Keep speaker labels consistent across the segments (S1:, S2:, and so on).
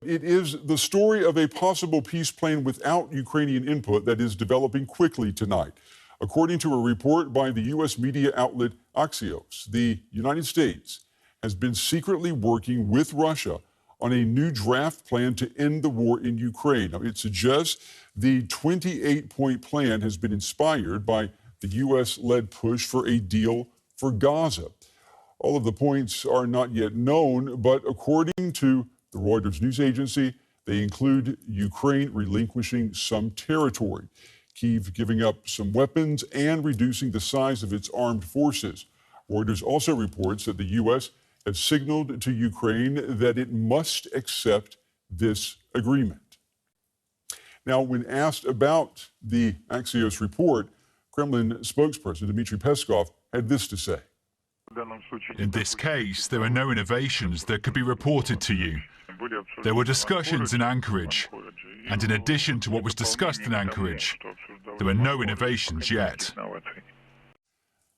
S1: It is the story of a possible peace plan without Ukrainian input that is developing quickly tonight. According to a report by the U.S. media outlet Axios, the United States has been secretly working with Russia on a new draft plan to end the war in Ukraine. Now, it suggests the 28-point plan has been inspired by the U.S.-led push for a deal for Gaza. All of the points are not yet known, but according to the Reuters news agency, they include Ukraine relinquishing some territory, Kyiv giving up some weapons, and reducing the size of its armed forces. Reuters also reports that the U.S. has signaled to Ukraine that it must accept this agreement. Now, when asked about the Axios report, Kremlin spokesperson Dmitry Peskov had this to say.
S2: In this case, there are no innovations that could be reported to you. There were discussions in Anchorage, and in addition to what was discussed in Anchorage, there were no innovations yet.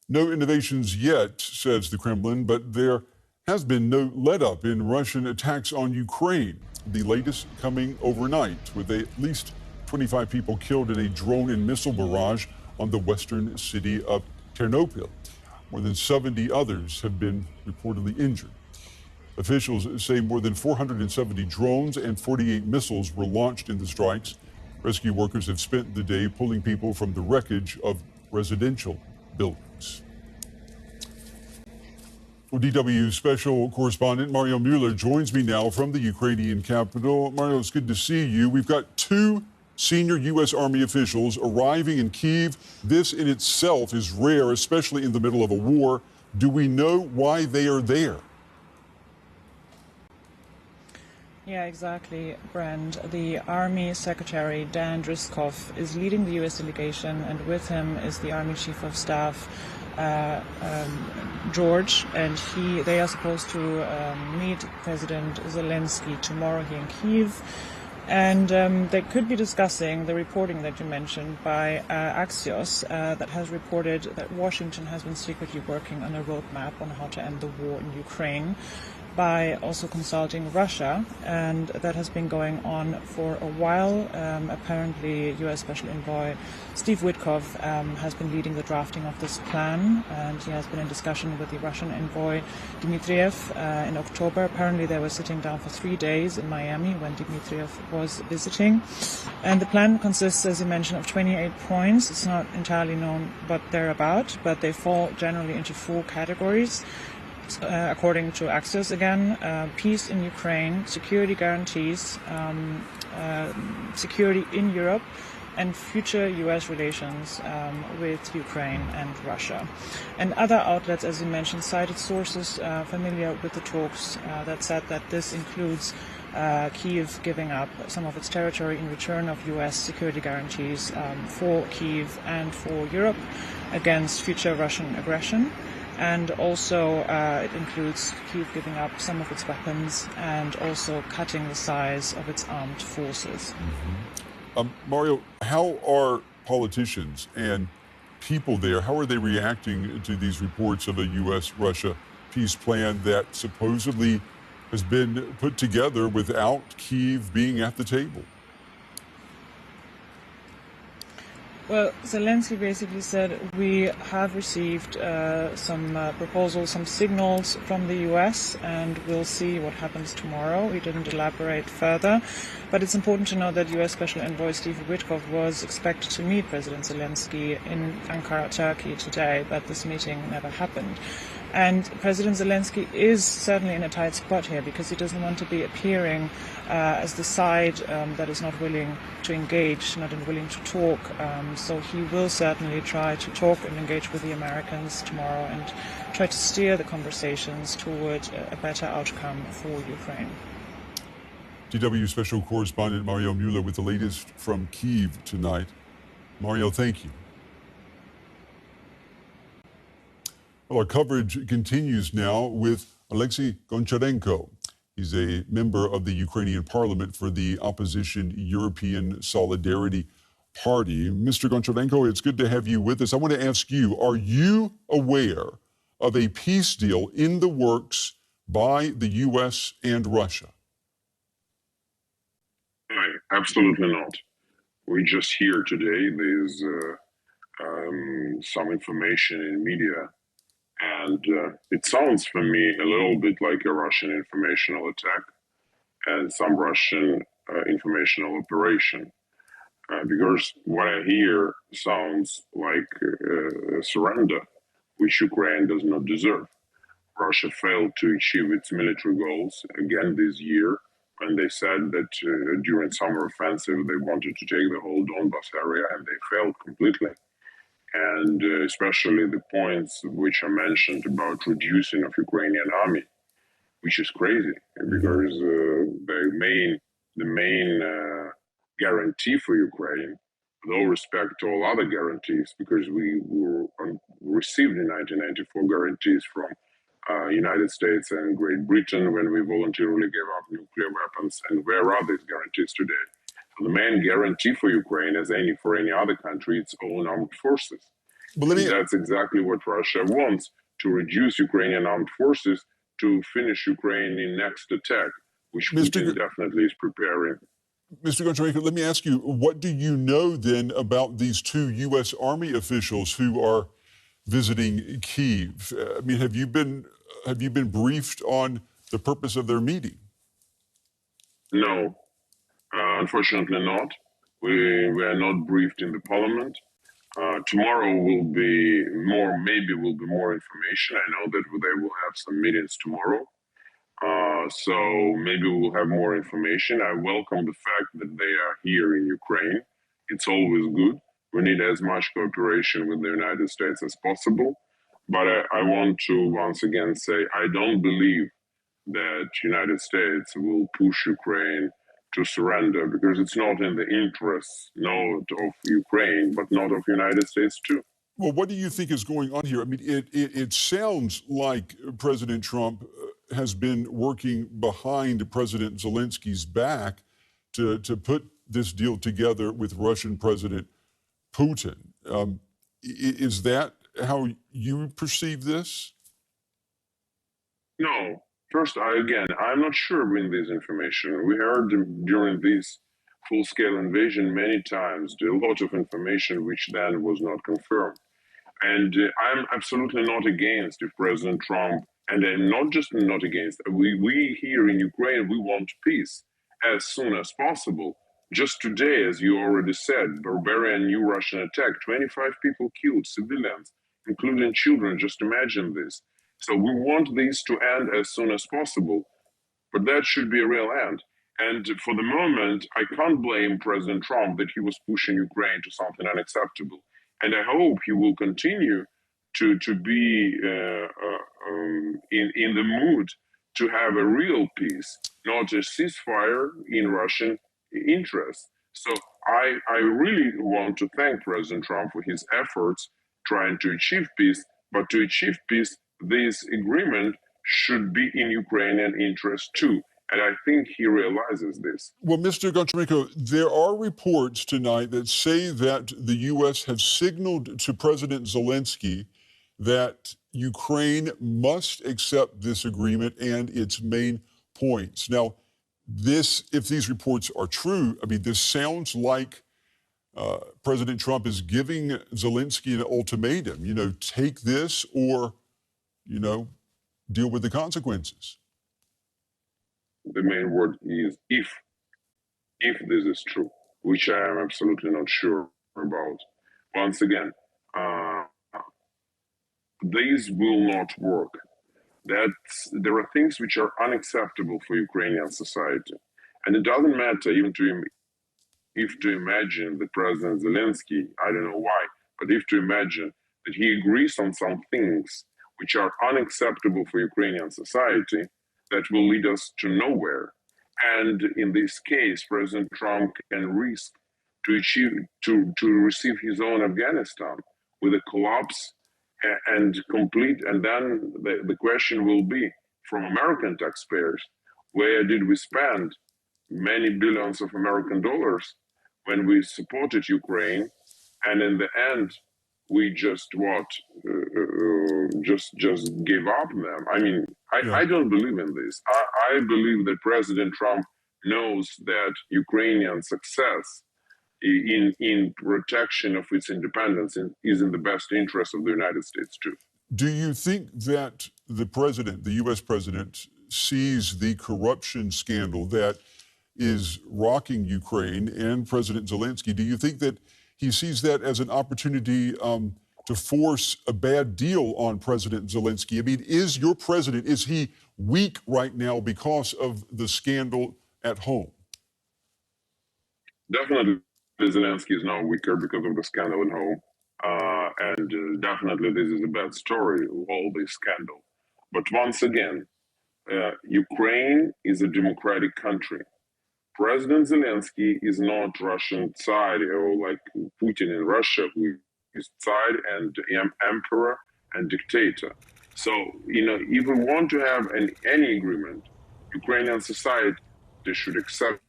S1: No innovations yet, says the Kremlin, but there has been no let-up in Russian attacks on Ukraine, the latest coming overnight, with at least 25 people killed in a drone and missile barrage on the western city of Ternopil. More than 70 others have been reportedly injured. Officials say more than 470 drones and 48 missiles were launched in the strikes. Rescue workers have spent the day pulling people from the wreckage of residential buildings. Well, DW special correspondent Mario Mueller joins me now from the Ukrainian capital. Mario, it's good to see you. We've got two senior U.S. Army officials arriving in Kyiv. This in itself is rare, especially in the middle of a war. Do we know why they are there?
S3: Yeah, exactly, Brand. The Army Secretary, Dan Driscoll, is leading the U.S. delegation, and with him is the Army Chief of Staff, George, and they are supposed to meet President Zelensky tomorrow here in Kyiv. And they could be discussing the reporting that you mentioned by Axios that has reported that Washington has been secretly working on a roadmap on how to end the war in Ukraine by also consulting Russia, and that has been going on for a while. Apparently, U.S. Special Envoy Steve Witkoff has been leading the drafting of this plan, and he has been in discussion with the Russian envoy Dmitriev in October. Apparently, they were sitting down for 3 days in Miami when Dmitriev was visiting. And the plan consists, as you mentioned, of 28 points. It's not entirely known what they're about, but they fall generally into 4 categories. According to Axios again, peace in Ukraine, security guarantees, security in Europe, and future U.S. relations with Ukraine and Russia. And other outlets, as you mentioned, cited sources familiar with the talks that said that this includes Kyiv giving up some of its territory in return of U.S. security guarantees for Kyiv and for Europe against future Russian aggression. And also it includes Kyiv giving up some of its weapons and also cutting the size of its armed forces.
S1: Mario, how are politicians and people there, how are they reacting to these reports of a U.S.-Russia peace plan that supposedly has been put together without Kyiv being at the table?
S3: Well, Zelensky basically said we have received some proposals, some signals from the U.S., and we'll see what happens tomorrow. He didn't elaborate further, but it's important to know that U.S. Special Envoy Steve Witkoff was expected to meet President Zelensky in Ankara, Turkey today, but this meeting never happened. And President Zelensky is certainly in a tight spot here because he doesn't want to be appearing as the side that is not willing to engage, not willing to talk. So he will certainly try to talk and engage with the Americans tomorrow and try to steer the conversations toward a better outcome for Ukraine.
S1: DW Special Correspondent Mario Mueller with the latest from Kyiv tonight. Mario, thank you. Well, our coverage continues now with Alexei Goncharenko. He's a member of the Ukrainian parliament for the opposition European Solidarity Party. Mr. Goncharenko, it's good to have you with us. I want to ask you, are you aware of a peace deal in the works by the U.S. and Russia?
S4: Absolutely not. We just hear today there's some information in media, and it sounds for me a little bit like a Russian informational attack and some Russian informational operation. Because what I hear sounds like a surrender, which Ukraine does not deserve. Russia failed to achieve its military goals again this year when they said that during summer offensive they wanted to take the whole Donbas area, and they failed completely. And especially the points which are mentioned about reducing of Ukrainian army, which is crazy because the main guarantee for Ukraine, with all respect to all other guarantees, because we received in 1994 guarantees from United States and Great Britain when we voluntarily gave up nuclear weapons, and where are these guarantees today? So the main guarantee for Ukraine, as for any other country, its own armed forces. That's exactly what Russia wants, to reduce Ukrainian armed forces to finish Ukraine in next attack, which Putin definitely is preparing.
S1: Mr. Goncharenko, let me ask you, what do you know then about these two U.S. Army officials who are visiting Kyiv? I mean, have you been briefed on the purpose of their meeting?
S4: No, unfortunately not. We are not briefed in the parliament. Tomorrow will be more information. I know that they will have some meetings tomorrow. So maybe we'll have more information. I welcome the fact that they are here in Ukraine. It's always good. We need as much cooperation with the United States as possible. But I want to once again say I don't believe that United States will push Ukraine to surrender, because it's not in the interests not of Ukraine, but not of United States too.
S1: Well, what do you think is going on here? I mean, it sounds like President Trump has been working behind President Zelensky's back to put this deal together with Russian President Putin. Is that how you perceive this?
S4: No. First, I'm not sure in this information. We heard during this full-scale invasion many times a lot of information which then was not confirmed. And I'm absolutely not against if President Trump, and I'm not just not against, we here in Ukraine, we want peace as soon as possible. Just today, as you already said, barbarian new Russian attack, 25 people killed, civilians, including children. Just imagine this. So we want this to end as soon as possible, but that should be a real end. And for the moment, I can't blame President Trump that he was pushing Ukraine to something unacceptable. And I hope he will continue to be in the mood to have a real peace, not a ceasefire in Russian interest. So I really want to thank President Trump for his efforts trying to achieve peace, but to achieve peace, this agreement should be in Ukrainian interest too. And I think he realizes this.
S1: Well, Mr. Goncharenko, there are reports tonight that say that the U.S. has signaled to President Zelensky that Ukraine must accept this agreement and its main points. Now, if these reports are true, I mean, this sounds like President Trump is giving Zelensky an ultimatum, take this or, deal with the consequences.
S4: The main word is if this is true, which I am absolutely not sure about. Once again, these will not work. There are things which are unacceptable for Ukrainian society. And it doesn't matter even to imagine that President Zelensky, I don't know why, but if to imagine that he agrees on some things which are unacceptable for Ukrainian society, that will lead us to nowhere. And in this case, President Trump can risk to receive his own Afghanistan with a collapse and complete. And then the question will be from American taxpayers, where did we spend many billions of American dollars when we supported Ukraine, and in the end, we just gave up them. I mean, I don't believe in this. I believe that President Trump knows that Ukrainian success in protection of its independence is in the best interest of the United States too.
S1: Do you think that the president, the U.S. president, sees the corruption scandal that is rocking Ukraine and President Zelensky? Do you think that he sees that as an opportunity to force a bad deal on President Zelensky? I mean, is your president, is he weak right now because of the scandal at home?
S4: Definitely, Zelensky is now weaker because of the scandal at home. And definitely this is a bad story, all this scandal. But once again, Ukraine is a democratic country. President Zelensky is not Russian Tsar or like Putin in Russia, who is Tsar and emperor and dictator. So, if we want to have any agreement, Ukrainian society should accept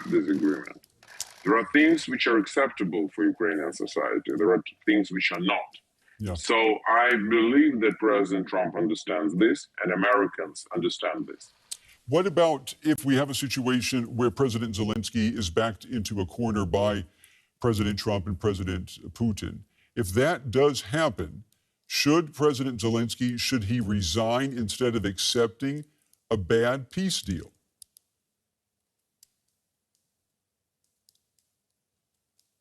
S4: this agreement. There are things which are acceptable for Ukrainian society. There are things which are not.
S1: Yeah.
S4: So I believe that President Trump understands this and Americans understand this.
S1: What about if we have a situation where President Zelensky is backed into a corner by President Trump and President Putin? If that does happen, should President Zelensky, should he resign instead of accepting a bad peace deal?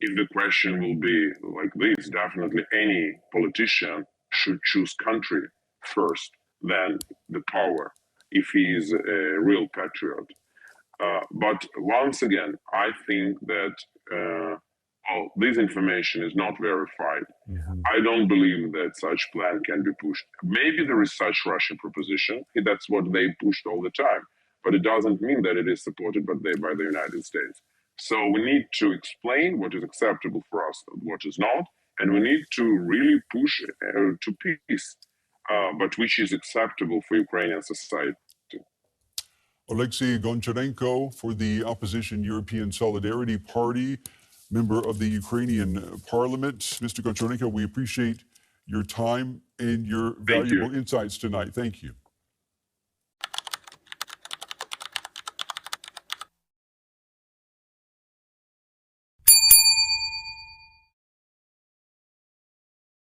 S4: If the question will be like this, definitely any politician should choose country first, then the power, if he is a real patriot. But once again, I think that this information is not verified.
S1: Mm-hmm.
S4: I don't believe that such plan can be pushed. Maybe there is such Russian proposition. That's what they pushed all the time. But it doesn't mean that it is supported by the United States. So we need to explain what is acceptable for us, what is not, and we need to really push to peace, but which is acceptable for Ukrainian society.
S1: Oleksiy Goncharenko for the opposition European Solidarity Party, member of the Ukrainian parliament. Mr. Goncharenko, we appreciate your time and your valuable insights tonight. Thank you.